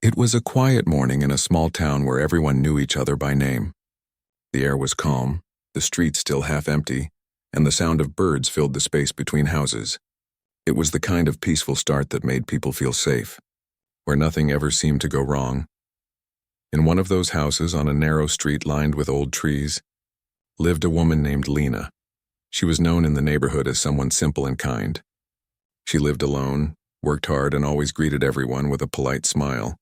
It was a quiet morning in a small town where everyone knew each other by name. The air was calm, the streets still half empty, and the sound of birds filled the space between houses. It was the kind of peaceful start that made people feel safe, where nothing ever seemed to go wrong. In one of those houses on a narrow street lined with old trees, lived a woman named Lena. She was known in the neighborhood as someone simple and kind. She lived alone, worked hard, and always greeted everyone with a polite smile.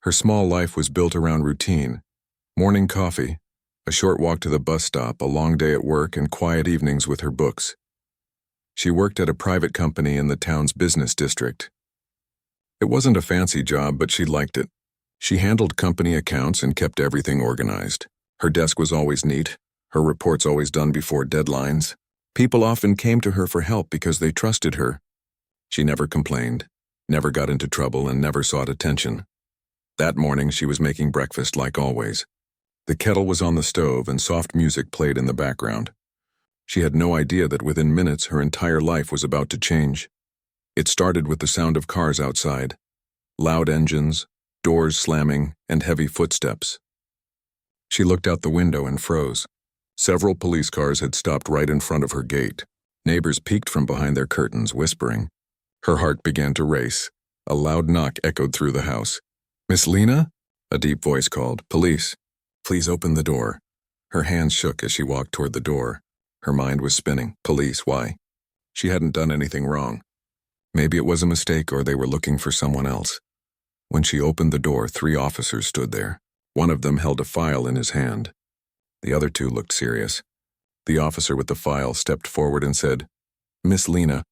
Her small life was built around routine: morning coffee, a short walk to the bus stop, a long day at work, and quiet evenings with her books. She worked at a private company in the town's business district. It wasn't a fancy job, but she liked it. She handled company accounts and kept everything organized. Her desk was always neat, her reports always done before deadlines. People often came to her for help because they trusted her. She never complained, never got into trouble, and never sought attention. That morning she was making breakfast like always. The kettle was on the stove and soft music played in the background. She had no idea that within minutes her entire life was about to change. It started with the sound of cars outside, loud engines, doors slamming, and heavy footsteps. She looked out the window and froze. Several police cars had stopped right in front of her gate. Neighbors peeked from behind their curtains, whispering. Her heart began to race. A loud knock echoed through the house. "Miss Lena?" a deep voice called. "Police. Please open the door." Her hands shook as she walked toward the door. Her mind was spinning. Police, why? She hadn't done anything wrong. Maybe it was a mistake or they were looking for someone else. When she opened the door, 3 officers stood there. One of them held a file in his hand. The other 2 looked serious. The officer with the file stepped forward and said, "Miss Lena,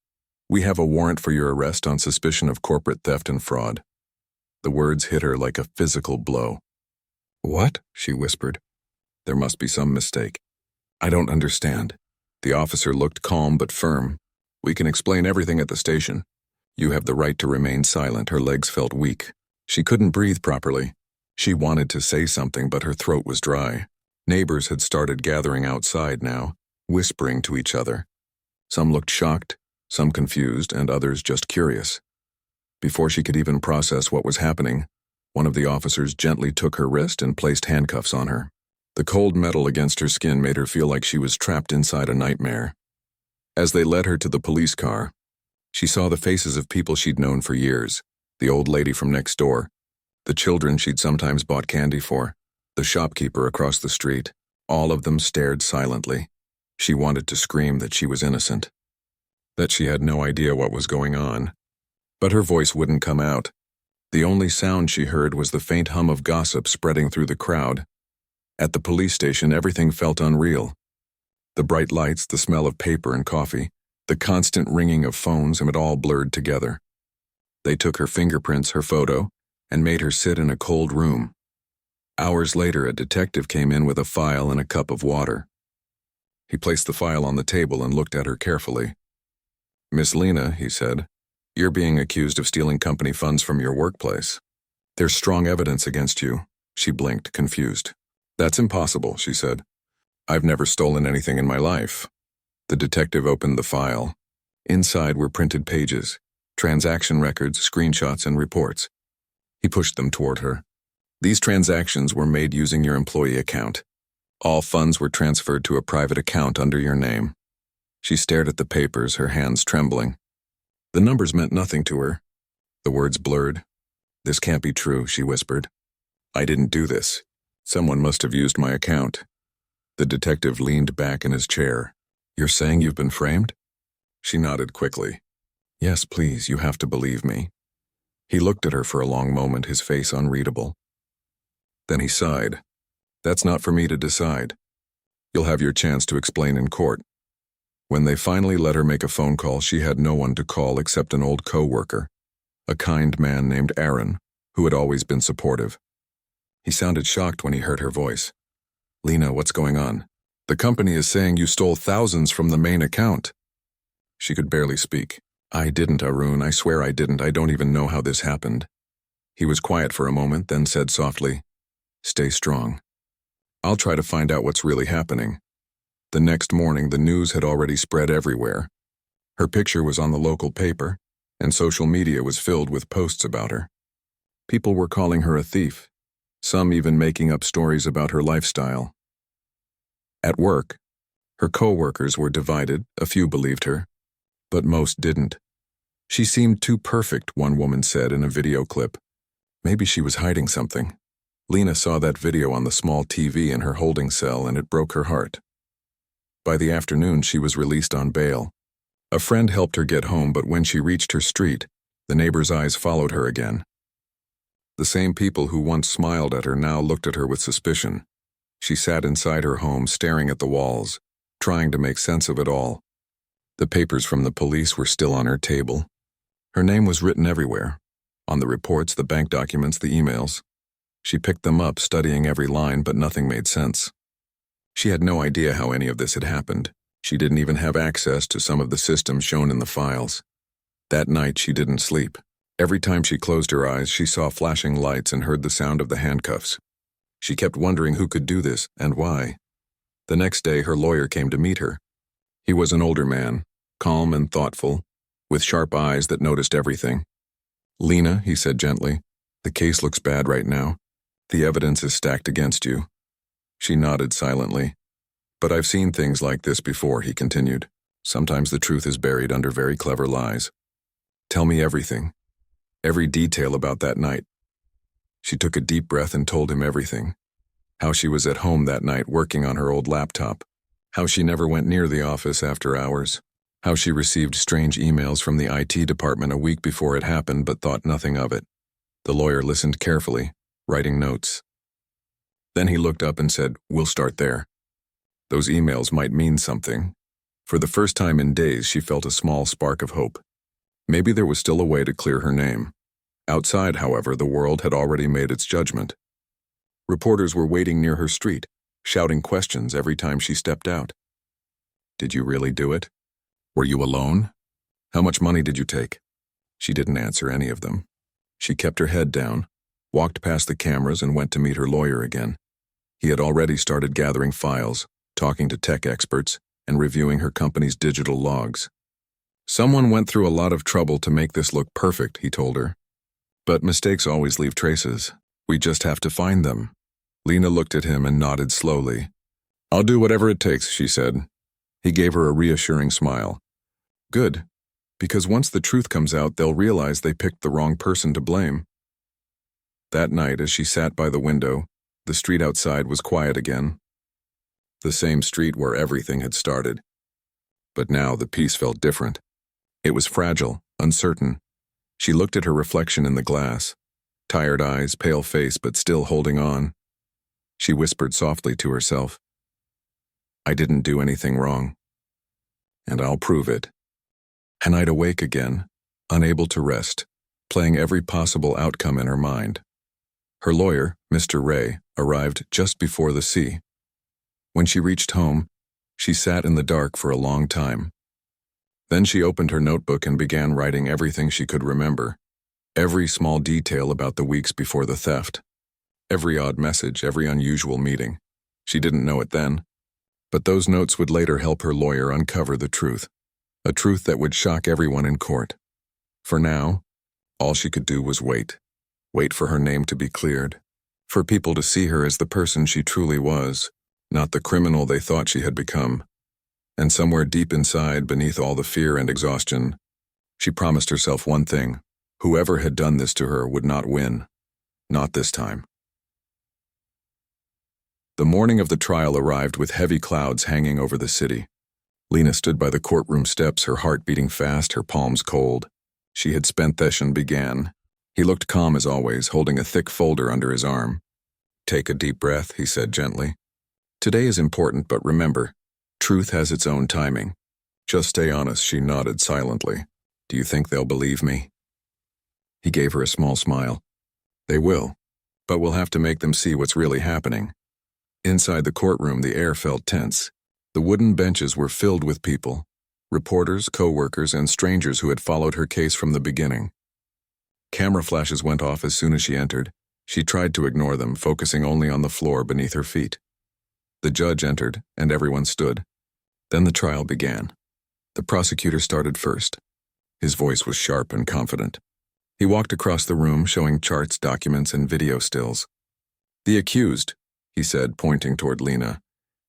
we have a warrant for your arrest on suspicion of corporate theft and fraud." The words hit her like a physical blow. "What?" she whispered. "There must be some mistake. I don't understand." The officer looked calm but firm. "We can explain everything at the station. You have the right to remain silent." Her legs felt weak. She couldn't breathe properly. She wanted to say something, but her throat was dry. Neighbors had started gathering outside now, whispering to each other. Some looked shocked, some confused, and others just curious. Before she could even process what was happening, one of the officers gently took her wrist and placed handcuffs on her. The cold metal against her skin made her feel like she was trapped inside a nightmare. As they led her to the police car, she saw the faces of people she'd known for years: the old lady from next door, the children she'd sometimes bought candy for, the shopkeeper across the street. All of them stared silently. She wanted to scream that she was innocent, that she had no idea what was going on. But her voice wouldn't come out. The only sound she heard was the faint hum of gossip spreading through the crowd. At the police station, everything felt unreal. The bright lights, the smell of paper and coffee, the constant ringing of phones, and it all blurred together. They took her fingerprints, her photo, and made her sit in a cold room. Hours later, a detective came in with a file and a cup of water. He placed the file on the table and looked at her carefully. "Miss Lena," he said, "you're being accused of stealing company funds from your workplace. There's strong evidence against you." She blinked, confused. "That's impossible," she said. "I've never stolen anything in my life." The detective opened the file. Inside were printed pages, transaction records, screenshots, and reports. He pushed them toward her. "These transactions were made using your employee account. All funds were transferred to a private account under your name." She stared at the papers, her hands trembling. The numbers meant nothing to her. The words blurred. "This can't be true," she whispered. "I didn't do this. Someone must have used my account." The detective leaned back in his chair. "You're saying you've been framed?" She nodded quickly. "Yes, please, you have to believe me." He looked at her for a long moment, his face unreadable. Then he sighed. "That's not for me to decide. You'll have your chance to explain in court." When they finally let her make a phone call, she had no one to call except an old co-worker, a kind man named Aaron, who had always been supportive. He sounded shocked when he heard her voice. "Lena, what's going on? The company is saying you stole thousands from the main account." She could barely speak. "I didn't, Arun. I swear I didn't. I don't even know how this happened." He was quiet for a moment, then said softly, "Stay strong. I'll try to find out what's really happening." The next morning, the news had already spread everywhere. Her picture was on the local paper, and social media was filled with posts about her. People were calling her a thief, some even making up stories about her lifestyle. At work, her co-workers were divided. A few believed her, but most didn't. She seemed too perfect, one woman said in a video clip. Maybe she was hiding something. Lena saw that video on the small TV in her holding cell and it broke her heart. By the afternoon, she was released on bail. A friend helped her get home, but when she reached her street, the neighbors' eyes followed her again. The same people who once smiled at her now looked at her with suspicion. She sat inside her home, staring at the walls, trying to make sense of it all. The papers from the police were still on her table. Her name was written everywhere. On the reports, the bank documents, the emails. She picked them up, studying every line, but nothing made sense. She had no idea how any of this had happened. She didn't even have access to some of the systems shown in the files. That night, she didn't sleep. Every time she closed her eyes, she saw flashing lights and heard the sound of the handcuffs. She kept wondering who could do this and why. The next day, her lawyer came to meet her. He was an older man, calm and thoughtful, with sharp eyes that noticed everything. "Lena," he said gently, "the case looks bad right now. The evidence is stacked against you." She nodded silently. "But I've seen things like this before," he continued. "Sometimes the truth is buried under very clever lies. Tell me everything. Every detail about that night." She took a deep breath and told him everything. How she was at home that night working on her old laptop. How she never went near the office after hours. How she received strange emails from the IT department a week before it happened but thought nothing of it. The lawyer listened carefully, writing notes. Then he looked up and said, "We'll start there." Those emails might mean something. For the first time in days, she felt a small spark of hope. Maybe there was still a way to clear her name. Outside, however, the world had already made its judgment. Reporters were waiting near her street, shouting questions every time she stepped out. "Did you really do it? Were you alone? How much money did you take?" She didn't answer any of them. She kept her head down, walked past the cameras and went to meet her lawyer again. He had already started gathering files, talking to tech experts, and reviewing her company's digital logs. "Someone went through a lot of trouble to make this look perfect," he told her. "But mistakes always leave traces. We just have to find them." Lena looked at him and nodded slowly. "I'll do whatever it takes," she said. He gave her a reassuring smile. "Good, because once the truth comes out, they'll realize they picked the wrong person to blame." That night, as she sat by the window, the street outside was quiet again. The same street where everything had started. But now the peace felt different. It was fragile, uncertain. She looked at her reflection in the glass. Tired eyes, pale face, but still holding on. She whispered softly to herself, "I didn't do anything wrong. And I'll prove it." And I'd awake again, unable to rest, playing every possible outcome in her mind. Her lawyer, Mr. Ray, arrived just before the sea. When she reached home, she sat in the dark for a long time. Then she opened her notebook and began writing everything she could remember. Every small detail about the weeks before the theft. Every odd message, every unusual meeting. She didn't know it then. But those notes would later help her lawyer uncover the truth. A truth that would shock everyone in court. For now, all she could do was wait. Wait for her name to be cleared. For people to see her as the person she truly was, not the criminal they thought she had become. And somewhere deep inside, beneath all the fear and exhaustion, she promised herself one thing. Whoever had done this to her would not win. Not this time. The morning of the trial arrived with heavy clouds hanging over the city. Lena stood by the courtroom steps, her heart beating fast, her palms cold. She had spent session began. He looked calm as always, holding a thick folder under his arm. "Take a deep breath," he said gently. "Today is important, but remember, truth has its own timing. Just stay honest." She nodded silently. "Do you think they'll believe me?" He gave her a small smile. "They will, but we'll have to make them see what's really happening." Inside the courtroom, the air felt tense. The wooden benches were filled with people, reporters, co-workers, and strangers who had followed her case from the beginning. Camera flashes went off as soon as she entered. She tried to ignore them, focusing only on the floor beneath her feet. The judge entered, and everyone stood. Then the trial began. The prosecutor started first. His voice was sharp and confident. He walked across the room, showing charts, documents, and video stills. The accused, he said, pointing toward Lena,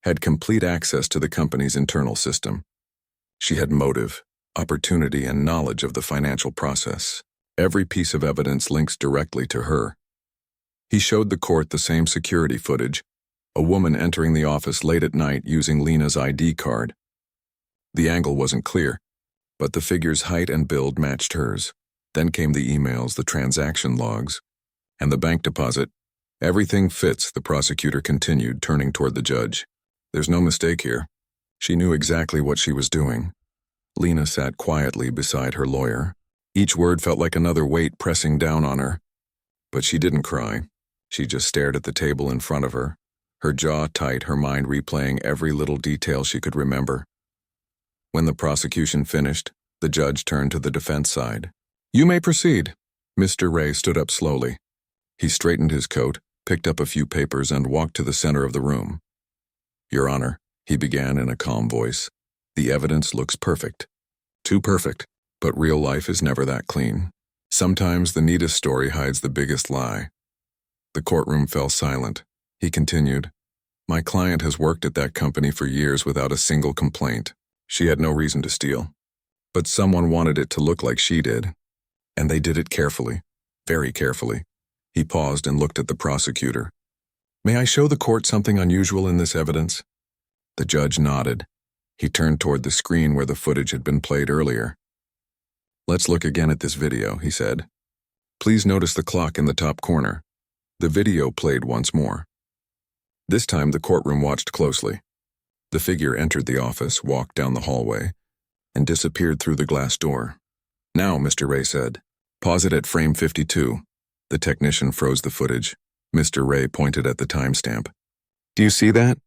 had complete access to the company's internal system. She had motive, opportunity, and knowledge of the financial process. Every piece of evidence links directly to her. He showed the court the same security footage, a woman entering the office late at night using Lena's ID card. The angle wasn't clear, but the figure's height and build matched hers. Then came the emails, the transaction logs, and the bank deposit. Everything fits, the prosecutor continued, turning toward the judge. There's no mistake here. She knew exactly what she was doing. Lena sat quietly beside her lawyer. Each word felt like another weight pressing down on her. But she didn't cry. She just stared at the table in front of her, her jaw tight, her mind replaying every little detail she could remember. When the prosecution finished, the judge turned to the defense side. You may proceed. Mr. Ray stood up slowly. He straightened his coat, picked up a few papers, and walked to the center of the room. Your Honor, he began in a calm voice, the evidence looks perfect. Too perfect, but real life is never that clean. Sometimes the neatest story hides the biggest lie. The courtroom fell silent. He continued, My client has worked at that company for years without a single complaint. She had no reason to steal. But someone wanted it to look like she did. And they did it carefully, very carefully. He paused and looked at the prosecutor. May I show the court something unusual in this evidence? The judge nodded. He turned toward the screen where the footage had been played earlier. Let's look again at this video, he said. Please notice the clock in the top corner. The video played once more. This time the courtroom watched closely. The figure entered the office, walked down the hallway, and disappeared through the glass door. Now, Mr. Ray said, pause it at frame 52. The technician froze the footage. Mr. Ray pointed at the timestamp. Do you see that?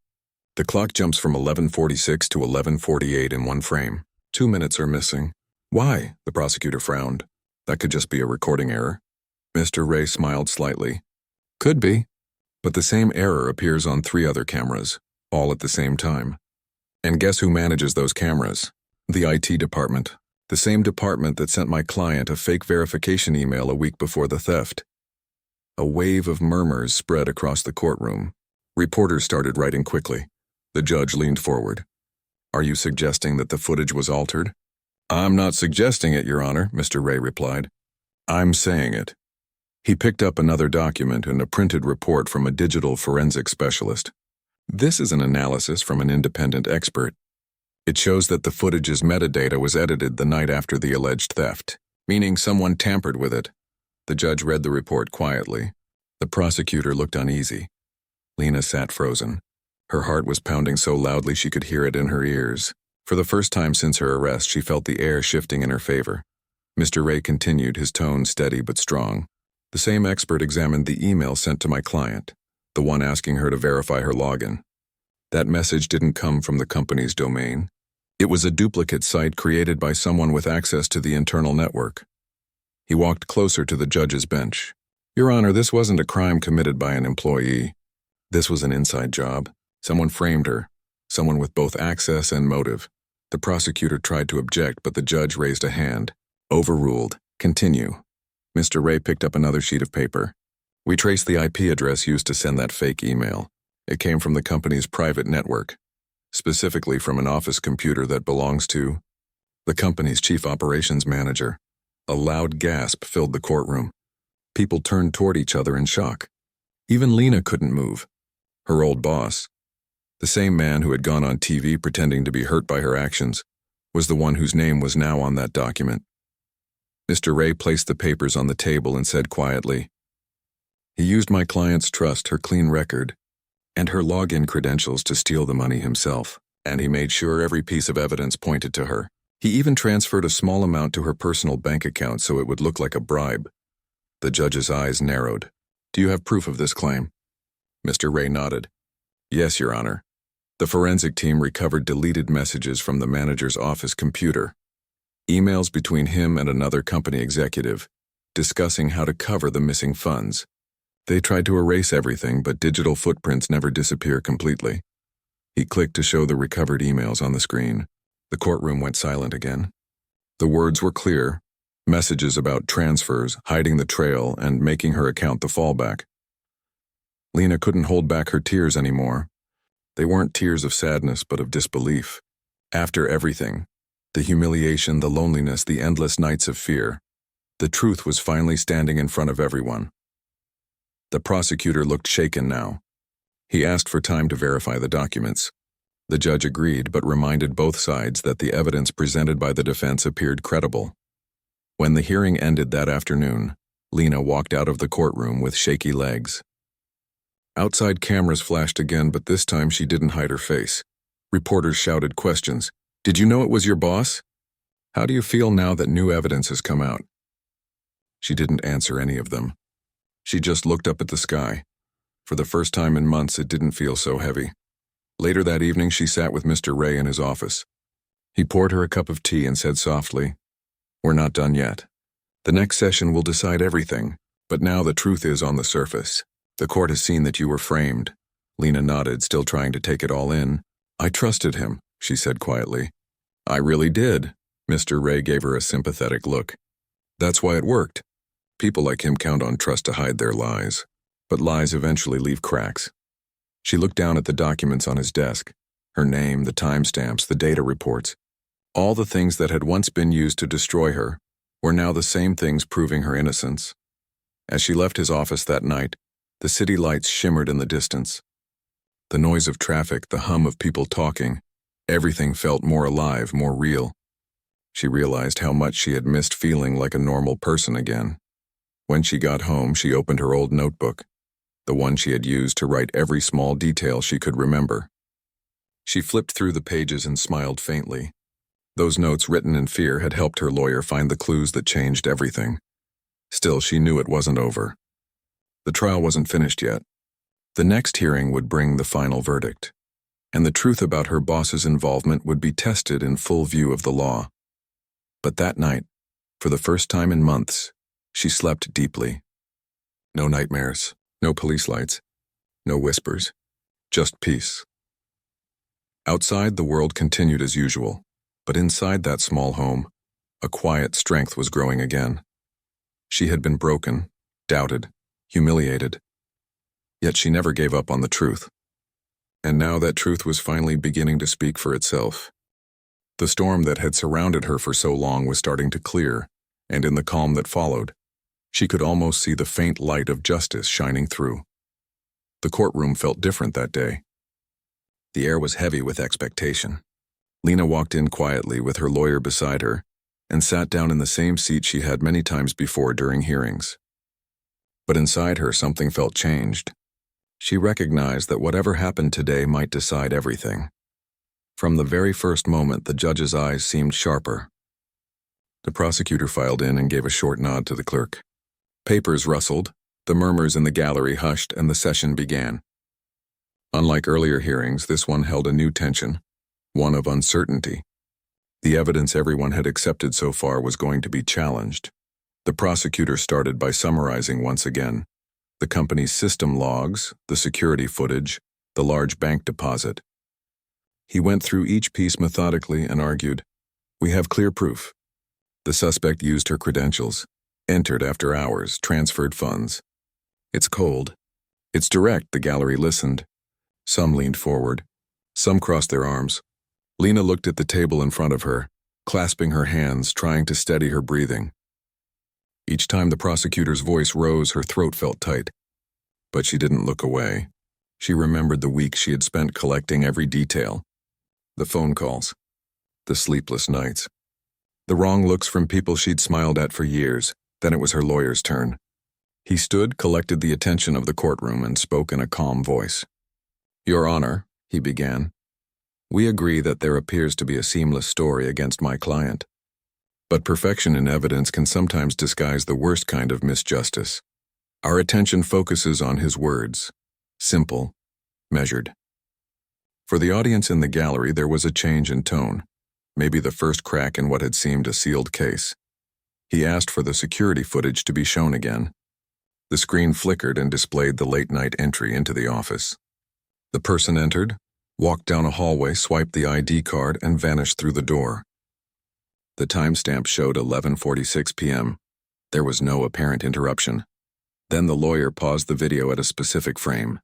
The clock jumps from 11:46 to 11:48 in one frame. 2 minutes are missing. Why? The prosecutor frowned. That could just be a recording error. Mr. Ray smiled slightly. Could be. But the same error appears on 3 other cameras, all at the same time. And guess who manages those cameras? The IT department. The same department that sent my client a fake verification email a week before the theft. A wave of murmurs spread across the courtroom. Reporters started writing quickly. The judge leaned forward. Are you suggesting that the footage was altered? I'm not suggesting it, Your Honor, Mr. Ray replied. I'm saying it. He picked up another document and a printed report from a digital forensic specialist. This is an analysis from an independent expert. It shows that the footage's metadata was edited the night after the alleged theft, meaning someone tampered with it. The judge read the report quietly. The prosecutor looked uneasy. Lena sat frozen. Her heart was pounding so loudly she could hear it in her ears. For the first time since her arrest, she felt the air shifting in her favor. Mr. Ray continued, his tone steady but strong. The same expert examined the email sent to my client, the one asking her to verify her login. That message didn't come from the company's domain. It was a duplicate site created by someone with access to the internal network. He walked closer to the judge's bench. Your Honor, this wasn't a crime committed by an employee. This was an inside job. Someone framed her, someone with both access and motive. The prosecutor tried to object, but the judge raised a hand. Overruled. Continue. Mr. Ray picked up another sheet of paper. We traced the IP address used to send that fake email. It came from the company's private network, specifically from an office computer that belongs to the company's chief operations manager. A loud gasp filled the courtroom. People turned toward each other in shock. Even Lena couldn't move. Her old boss, the same man who had gone on TV pretending to be hurt by her actions, was the one whose name was now on that document. Mr. Ray placed the papers on the table and said quietly, He used my client's trust, her clean record, and her login credentials to steal the money himself, and he made sure every piece of evidence pointed to her. He even transferred a small amount to her personal bank account so it would look like a bribe. The judge's eyes narrowed. Do you have proof of this claim? Mr. Ray nodded. Yes, Your Honor. The forensic team recovered deleted messages from the manager's office computer. Emails between him and another company executive, discussing how to cover the missing funds. They tried to erase everything, but digital footprints never disappear completely. He clicked to show the recovered emails on the screen. The courtroom went silent again. The words were clear, Messages about transfers, hiding the trail, and making her account the fallback. Lena couldn't hold back her tears anymore. They weren't tears of sadness, but of disbelief. After everything, the humiliation, the loneliness, the endless nights of fear, the truth was finally standing in front of everyone. The prosecutor looked shaken now. He asked for time to verify the documents. The judge agreed, but reminded both sides that the evidence presented by the defense appeared credible. When the hearing ended that afternoon, Lena walked out of the courtroom with shaky legs. Outside cameras flashed again, but this time she didn't hide her face. Reporters shouted questions. "Did you know it was your boss? How do you feel now that new evidence has come out?" She didn't answer any of them. She just looked up at the sky. For the first time in months, it didn't feel so heavy. Later that evening, she sat with Mr. Ray in his office. He poured her a cup of tea and said softly, "We're not done yet. The next session will decide everything, but now the truth is on the surface. The court has seen that you were framed." Lena nodded, still trying to take it all in. "I trusted him," she said quietly. "I really did." Mr. Ray gave her a sympathetic look. "That's why it worked. People like him count on trust to hide their lies. But lies eventually leave cracks." She looked down at the documents on his desk. Her name, the timestamps, the data reports. All the things that had once been used to destroy her were now the same things proving her innocence. As she left his office that night, the city lights shimmered in the distance. The noise of traffic, the hum of people talking, everything felt more alive, more real. She realized how much she had missed feeling like a normal person again. When she got home, she opened her old notebook, the one she had used to write every small detail she could remember. She flipped through the pages and smiled faintly. Those notes written in fear had helped her lawyer find the clues that changed everything. Still, she knew it wasn't over. The trial wasn't finished yet. The next hearing would bring the final verdict, and the truth about her boss's involvement would be tested in full view of the law. But that night, for the first time in months, she slept deeply. No nightmares, no police lights, no whispers, just peace. Outside, the world continued as usual, but inside that small home, a quiet strength was growing again. She had been broken, doubted, humiliated, yet she never gave up on the truth. And now that truth was finally beginning to speak for itself. The storm that had surrounded her for so long was starting to clear, and in the calm that followed, she could almost see the faint light of justice shining through. The courtroom felt different that day. The air was heavy with expectation. Lena walked in quietly with her lawyer beside her and sat down in the same seat she had many times before during hearings. But inside her, something felt changed. She recognized that whatever happened today might decide everything. From the very first moment, the judge's eyes seemed sharper. The prosecutor filed in and gave a short nod to the clerk. Papers rustled, the murmurs in the gallery hushed, and the session began. Unlike earlier hearings, this one held a new tension, one of uncertainty. The evidence everyone had accepted so far was going to be challenged. The prosecutor started by summarizing once again the company's system logs, the security footage, the large bank deposit. He went through each piece methodically and argued, "We have clear proof. The suspect used her credentials, entered after hours, transferred funds. It's cold. It's direct." The gallery listened. Some leaned forward. Some crossed their arms. Lena looked at the table in front of her, clasping her hands, trying to steady her breathing. Each time the prosecutor's voice rose, her throat felt tight. But she didn't look away. She remembered the weeks she had spent collecting every detail. The phone calls. The sleepless nights. The wrong looks from people she'd smiled at for years. Then it was her lawyer's turn. He stood, collected the attention of the courtroom, and spoke in a calm voice. "Your Honor," he began, "we agree that there appears to be a seamless story against my client. But perfection in evidence can sometimes disguise the worst kind of misjustice. Our attention focuses on his words. Simple, measured." For the audience in the gallery, there was a change in tone, maybe the first crack in what had seemed a sealed case. He asked for the security footage to be shown again. The screen flickered and displayed the late-night entry into the office. The person entered, walked down a hallway, swiped the ID card, and vanished through the door. The timestamp showed 11:46 p.m. There was no apparent interruption. Then the lawyer paused the video at a specific frame.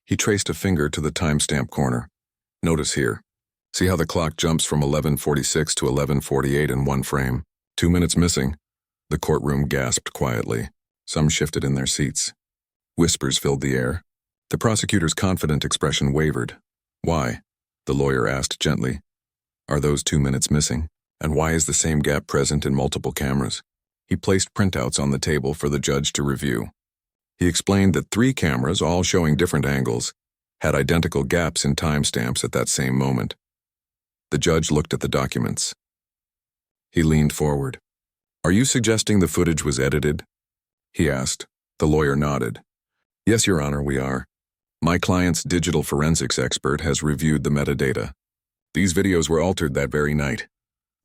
He traced a finger to the timestamp corner. Notice here. See how the clock jumps from 11:46 to 11:48 in one frame? 2 minutes missing. The courtroom gasped quietly. Some shifted in their seats. Whispers filled the air. The prosecutor's confident expression wavered. Why? The lawyer asked gently. Are those 2 minutes missing? And why is the same gap present in multiple cameras? He placed printouts on the table for the judge to review. He explained that 3 cameras, all showing different angles, had identical gaps in timestamps at that same moment. The judge looked at the documents. He leaned forward. Are you suggesting the footage was edited? He asked. The lawyer nodded. Yes, Your Honor, we are. My client's digital forensics expert has reviewed the metadata. These videos were altered that very night.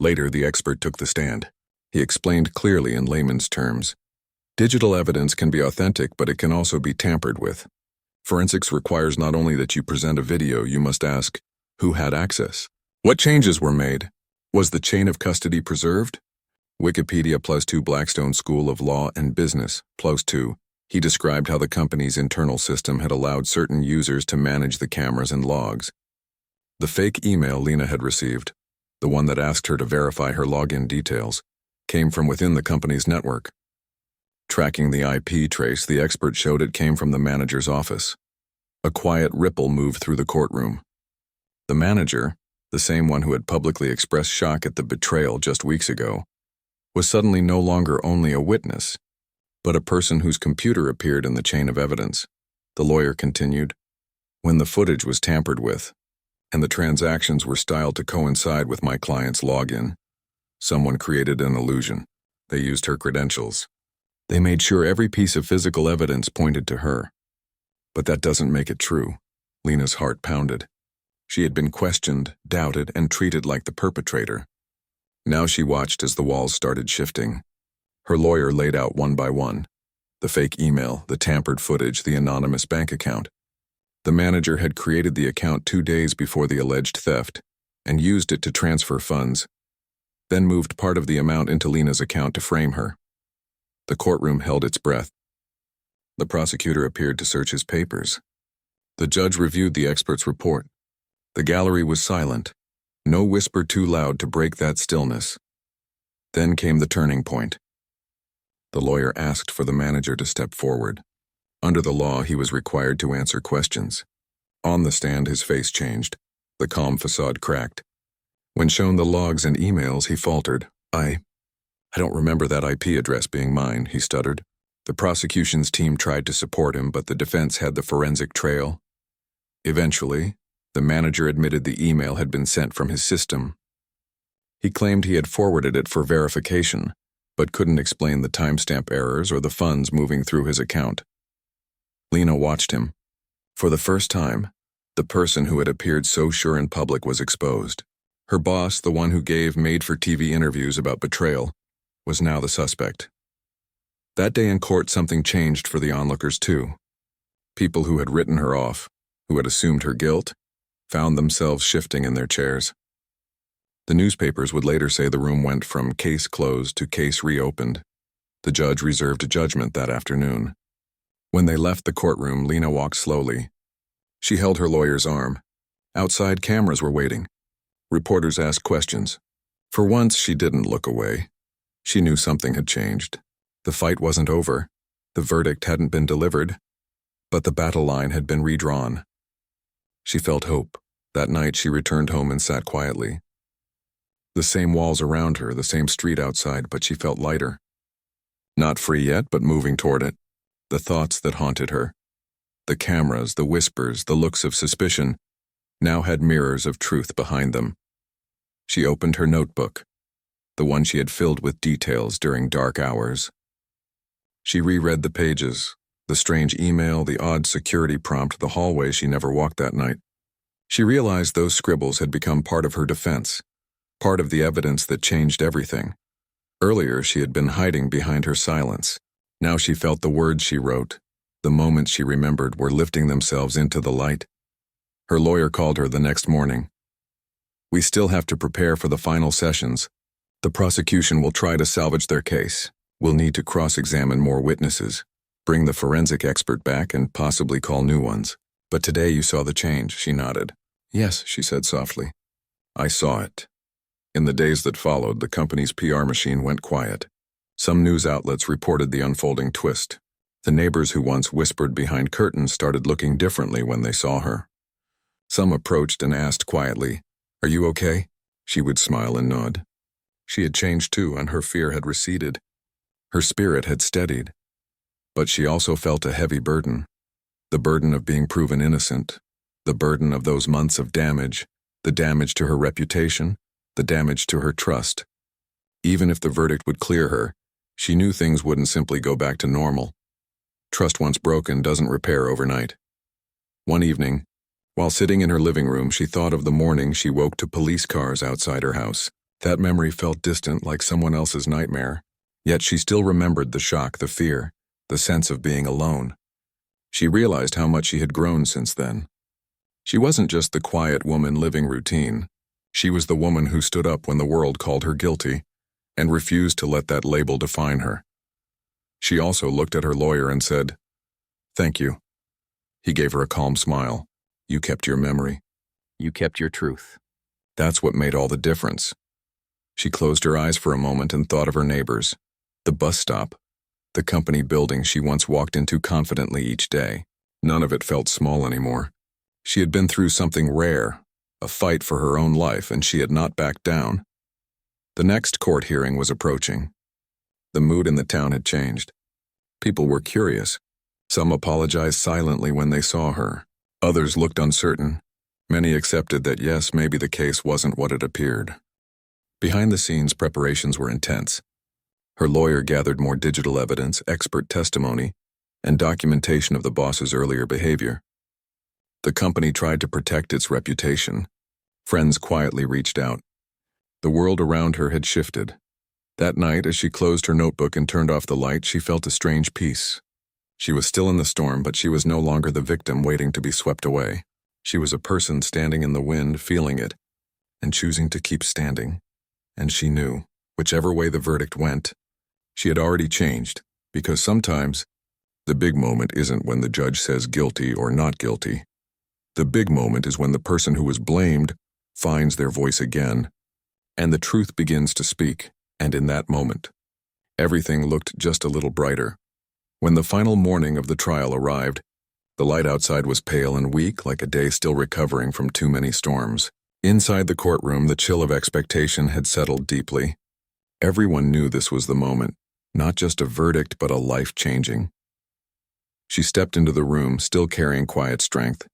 Later, the expert took the stand. He explained clearly in layman's terms. Digital evidence can be authentic, but it can also be tampered with. Forensics requires not only that you present a video, you must ask, who had access? What changes were made? Was the chain of custody preserved? Wikipedia +2 Blackstone School of Law and Business, +2. He described how the company's internal system had allowed certain users to manage the cameras and logs. The fake email Lena had received, the one that asked her to verify her login details, came from within the company's network. Tracking the IP trace, the expert showed it came from the manager's office. A quiet ripple moved through the courtroom. The manager, the same one who had publicly expressed shock at the betrayal just weeks ago, was suddenly no longer only a witness, but a person whose computer appeared in the chain of evidence. The lawyer continued. When the footage was tampered with, and the transactions were styled to coincide with my client's login, someone created an illusion. They used her credentials. They made sure every piece of physical evidence pointed to her. But that doesn't make it true. Lena's heart pounded. She had been questioned, doubted, and treated like the perpetrator. Now she watched as the walls started shifting. Her lawyer laid out one by one. The fake email, the tampered footage, the anonymous bank account. The manager had created the account 2 days before the alleged theft and used it to transfer funds, then moved part of the amount into Lena's account to frame her. The courtroom held its breath. The prosecutor appeared to search his papers. The judge reviewed the expert's report. The gallery was silent. No whisper too loud to break that stillness. Then came the turning point. The lawyer asked for the manager to step forward. Under the law, he was required to answer questions. On the stand, his face changed. The calm facade cracked. When shown the logs and emails, he faltered. I don't remember that IP address being mine, he stuttered. The prosecution's team tried to support him, but the defense had the forensic trail. Eventually, the manager admitted the email had been sent from his system. He claimed he had forwarded it for verification, but couldn't explain the timestamp errors or the funds moving through his account. Lena watched him. For the first time, the person who had appeared so sure in public was exposed. Her boss, the one who gave made-for-TV interviews about betrayal, was now the suspect. That day in court, something changed for the onlookers too. People who had written her off, who had assumed her guilt, found themselves shifting in their chairs. The newspapers would later say the room went from case closed to case reopened. The judge reserved judgment that afternoon. When they left the courtroom, Lena walked slowly. She held her lawyer's arm. Outside, cameras were waiting. Reporters asked questions. For once, she didn't look away. She knew something had changed. The fight wasn't over. The verdict hadn't been delivered. But the battle line had been redrawn. She felt hope. That night, she returned home and sat quietly. The same walls around her, the same street outside, but she felt lighter. Not free yet, but moving toward it. The thoughts that haunted her, the cameras, the whispers, the looks of suspicion, now had mirrors of truth behind them. She opened her notebook, the one she had filled with details during dark hours. She reread the pages, the strange email, the odd security prompt, the hallway she never walked that night. She realized those scribbles had become part of her defense, part of the evidence that changed everything. Earlier, she had been hiding behind her silence. Now she felt the words she wrote, the moments she remembered, were lifting themselves into the light. Her lawyer called her the next morning. We still have to prepare for the final sessions. The prosecution will try to salvage their case. We'll need to cross-examine more witnesses, bring the forensic expert back, and possibly call new ones. But today you saw the change, she nodded. Yes, she said softly. I saw it. In the days that followed, the company's PR machine went quiet. Some news outlets reported the unfolding twist. The neighbors who once whispered behind curtains started looking differently when they saw her. Some approached and asked quietly, "Are you okay?" She would smile and nod. She had changed too, and her fear had receded. Her spirit had steadied. But she also felt a heavy burden. The burden of being proven innocent. The burden of those months of damage. The damage to her reputation. The damage to her trust. Even if the verdict would clear her, she knew things wouldn't simply go back to normal. Trust once broken doesn't repair overnight. One evening, while sitting in her living room, she thought of the morning she woke to police cars outside her house. That memory felt distant, like someone else's nightmare. Yet she still remembered the shock, the fear, the sense of being alone. She realized how much she had grown since then. She wasn't just the quiet woman living routine. She was the woman who stood up when the world called her guilty and refused to let that label define her. She also looked at her lawyer and said, "Thank you." He gave her a calm smile. "You kept your memory. You kept your truth." That's what made all the difference. She closed her eyes for a moment and thought of her neighbors, the bus stop, the company building she once walked into confidently each day. None of it felt small anymore. She had been through something rare, a fight for her own life, and she had not backed down. The next court hearing was approaching. The mood in the town had changed. People were curious. Some apologized silently when they saw her. Others looked uncertain. Many accepted that yes, maybe the case wasn't what it appeared. Behind the scenes, preparations were intense. Her lawyer gathered more digital evidence, expert testimony, and documentation of the boss's earlier behavior. The company tried to protect its reputation. Friends quietly reached out. The world around her had shifted. That night, as she closed her notebook and turned off the light, she felt a strange peace. She was still in the storm, but she was no longer the victim waiting to be swept away. She was a person standing in the wind, feeling it, and choosing to keep standing. And she knew, whichever way the verdict went, she had already changed, because sometimes the big moment isn't when the judge says guilty or not guilty. The big moment is when the person who was blamed finds their voice again, and the truth begins to speak. And in that moment, everything looked just a little brighter. When the final morning of the trial arrived, the light outside was pale and weak, like a day still recovering from too many storms. Inside the courtroom, the chill of expectation had settled deeply. Everyone knew this was the moment, not just a verdict, but a life-changing. She stepped into the room, still carrying quiet strength.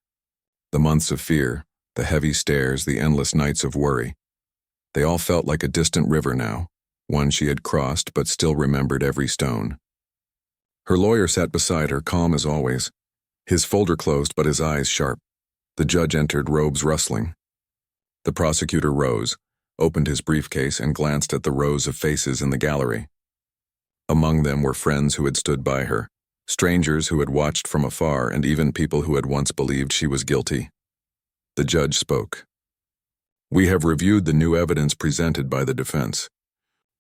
The months of fear, the heavy stares, the endless nights of worry. They all felt like a distant river now, one she had crossed but still remembered every stone. Her lawyer sat beside her, calm as always, his folder closed but his eyes sharp. The judge entered, robes rustling. The prosecutor rose, opened his briefcase, and glanced at the rows of faces in the gallery. Among them were friends who had stood by her, strangers who had watched from afar, and even people who had once believed she was guilty. The judge spoke. "We have reviewed the new evidence presented by the defense.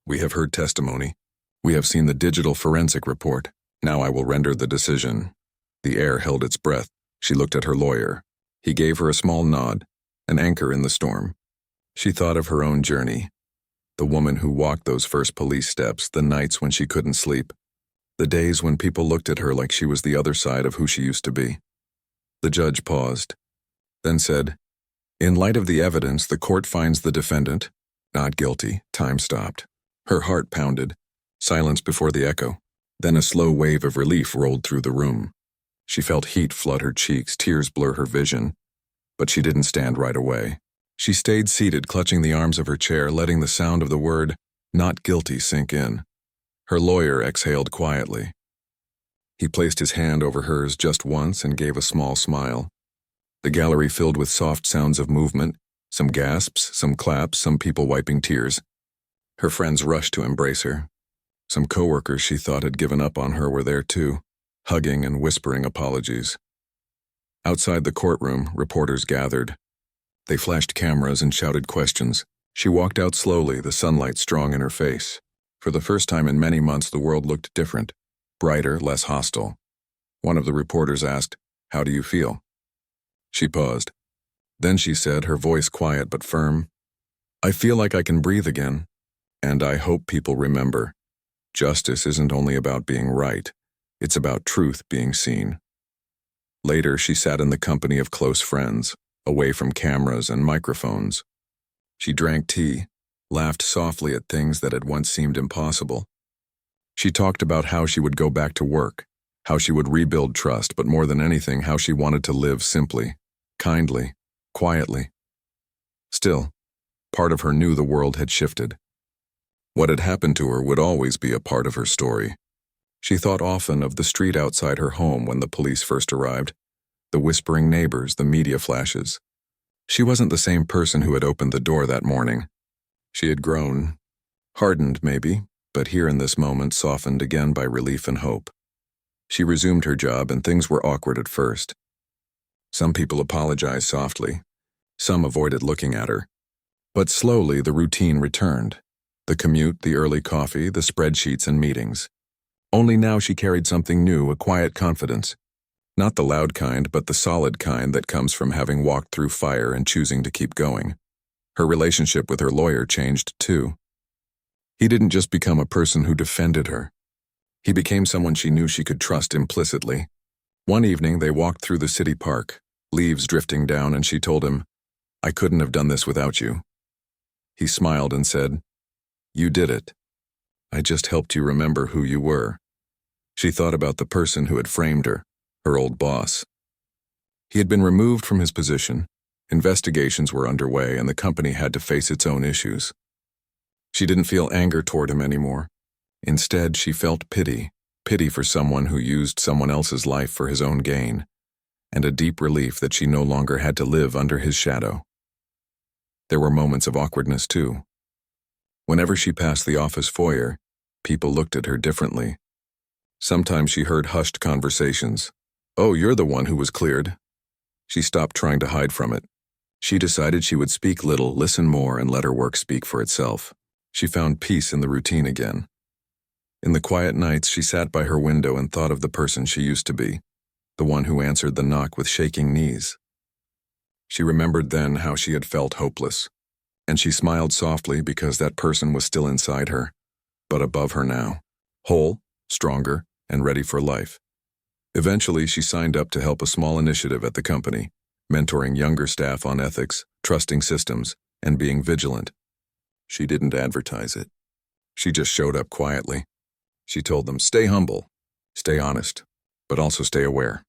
We have heard testimony. We have seen the digital forensic report. Now I will render the decision." The air held its breath. She looked at her lawyer. He gave her a small nod, an anchor in the storm. She thought of her own journey, the woman who walked those first police steps, the nights when she couldn't sleep, the days when people looked at her like she was the other side of who she used to be. The judge paused, then said, "In light of the evidence, the court finds the defendant not guilty." Time stopped. Her heart pounded. Silence before the echo. Then a slow wave of relief rolled through the room. She felt heat flood her cheeks, tears blur her vision. But she didn't stand right away. She stayed seated, clutching the arms of her chair, letting the sound of the word, "not guilty," sink in. Her lawyer exhaled quietly. He placed his hand over hers just once and gave a small smile. The gallery filled with soft sounds of movement, some gasps, some claps, some people wiping tears. Her friends rushed to embrace her. Some coworkers she thought had given up on her were there too, hugging and whispering apologies. Outside the courtroom, reporters gathered. They flashed cameras and shouted questions. She walked out slowly, the sunlight strong in her face. For the first time in many months, the world looked different, brighter, less hostile. One of the reporters asked, "How do you feel?" She paused. Then she said, her voice quiet but firm, "I feel like I can breathe again. And I hope people remember. Justice isn't only about being right. It's about truth being seen." Later, she sat in the company of close friends, away from cameras and microphones. She drank tea, laughed softly at things that had once seemed impossible. She talked about how she would go back to work, how she would rebuild trust, but more than anything, how she wanted to live simply, kindly, quietly. Still, part of her knew the world had shifted. What had happened to her would always be a part of her story. She thought often of the street outside her home when the police first arrived, the whispering neighbors, the media flashes. She wasn't the same person who had opened the door that morning. She had grown, hardened maybe, but here in this moment softened again by relief and hope. She resumed her job and things were awkward at first. Some people apologized softly. Some avoided looking at her. But slowly the routine returned. The commute, the early coffee, the spreadsheets and meetings. Only now she carried something new, a quiet confidence. Not the loud kind, but the solid kind that comes from having walked through fire and choosing to keep going. Her relationship with her lawyer changed too. He didn't just become a person who defended her. He became someone she knew she could trust implicitly. One evening they walked through the city park, leaves drifting down, and she told him, "I couldn't have done this without you." He smiled and said, "You did it. I just helped you remember who you were." She thought about the person who had framed her old boss. He had been removed from his position, investigations were underway, and the company had to face its own issues. She didn't feel anger toward him anymore. Instead, she felt pity for someone who used someone else's life for his own gain, and a deep relief that she no longer had to live under his shadow. There were moments of awkwardness too. Whenever she passed the office foyer, people looked at her differently. Sometimes she heard hushed conversations. "Oh, you're the one who was cleared." She stopped trying to hide from it. She decided she would speak little, listen more, and let her work speak for itself. She found peace in the routine again. In the quiet nights, she sat by her window and thought of the person she used to be, the one who answered the knock with shaking knees. She remembered then how she had felt hopeless, and she smiled softly because that person was still inside her, but above her now, whole, stronger, and ready for life. Eventually, she signed up to help a small initiative at the company, mentoring younger staff on ethics, trusting systems, and being vigilant. She didn't advertise it. She just showed up quietly. She told them, "Stay humble, stay honest, but also stay aware."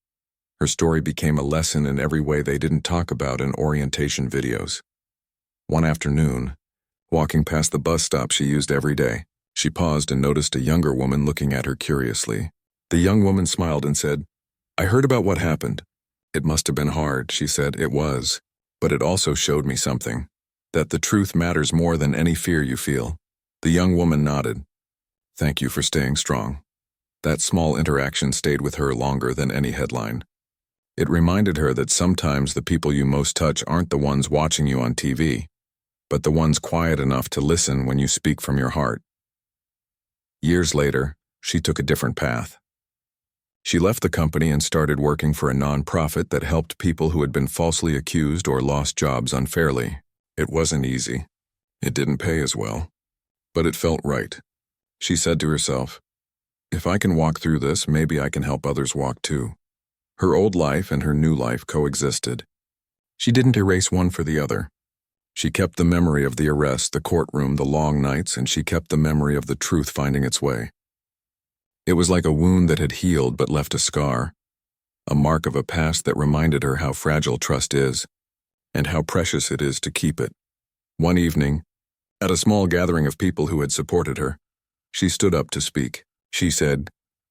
Her story became a lesson in every way they didn't talk about in orientation videos. One afternoon, walking past the bus stop she used every day, she paused and noticed a younger woman looking at her curiously. The young woman smiled and said, "I heard about what happened. It must have been hard," she said. "It was. But it also showed me something. That the truth matters more than any fear you feel." The young woman nodded. "Thank you for staying strong." That small interaction stayed with her longer than any headline. It reminded her that sometimes the people you most touch aren't the ones watching you on TV, but the ones quiet enough to listen when you speak from your heart. Years later, she took a different path. She left the company and started working for a nonprofit that helped people who had been falsely accused or lost jobs unfairly. It wasn't easy. It didn't pay as well. But it felt right. She said to herself, "If I can walk through this, maybe I can help others walk too." Her old life and her new life coexisted. She didn't erase one for the other. She kept the memory of the arrest, the courtroom, the long nights, and she kept the memory of the truth finding its way. It was like a wound that had healed but left a scar, a mark of a past that reminded her how fragile trust is, and how precious it is to keep it. One evening, at a small gathering of people who had supported her, she stood up to speak. She said,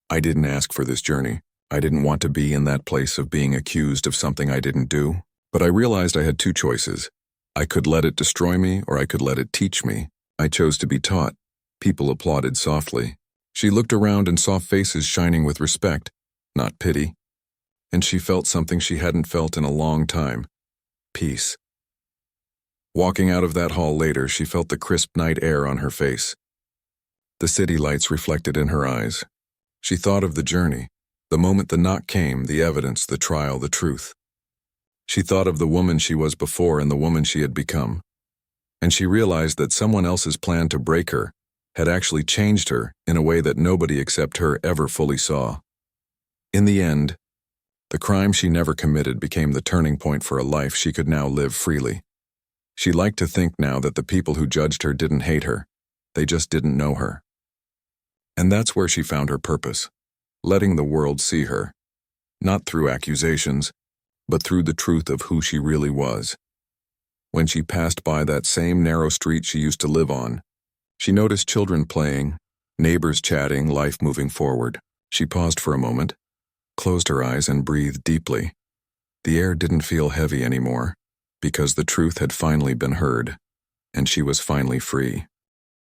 "I didn't ask for this journey. I didn't want to be in that place of being accused of something I didn't do, but I realized I had two choices. I could let it destroy me, or I could let it teach me. I chose to be taught." People applauded softly. She looked around and saw faces shining with respect, not pity. And she felt something she hadn't felt in a long time: peace. Walking out of that hall later, she felt the crisp night air on her face. The city lights reflected in her eyes. She thought of the journey, the moment the knock came, the evidence, the trial, the truth. She thought of the woman she was before and the woman she had become. And she realized that someone else's plan to break her had actually changed her in a way that nobody except her ever fully saw. In the end, the crime she never committed became the turning point for a life she could now live freely. She liked to think now that the people who judged her didn't hate her, they just didn't know her. And that's where she found her purpose, letting the world see her, not through accusations, but through the truth of who she really was. When she passed by that same narrow street she used to live on, she noticed children playing, neighbors chatting, life moving forward. She paused for a moment, closed her eyes and breathed deeply. The air didn't feel heavy anymore, because the truth had finally been heard, and she was finally free.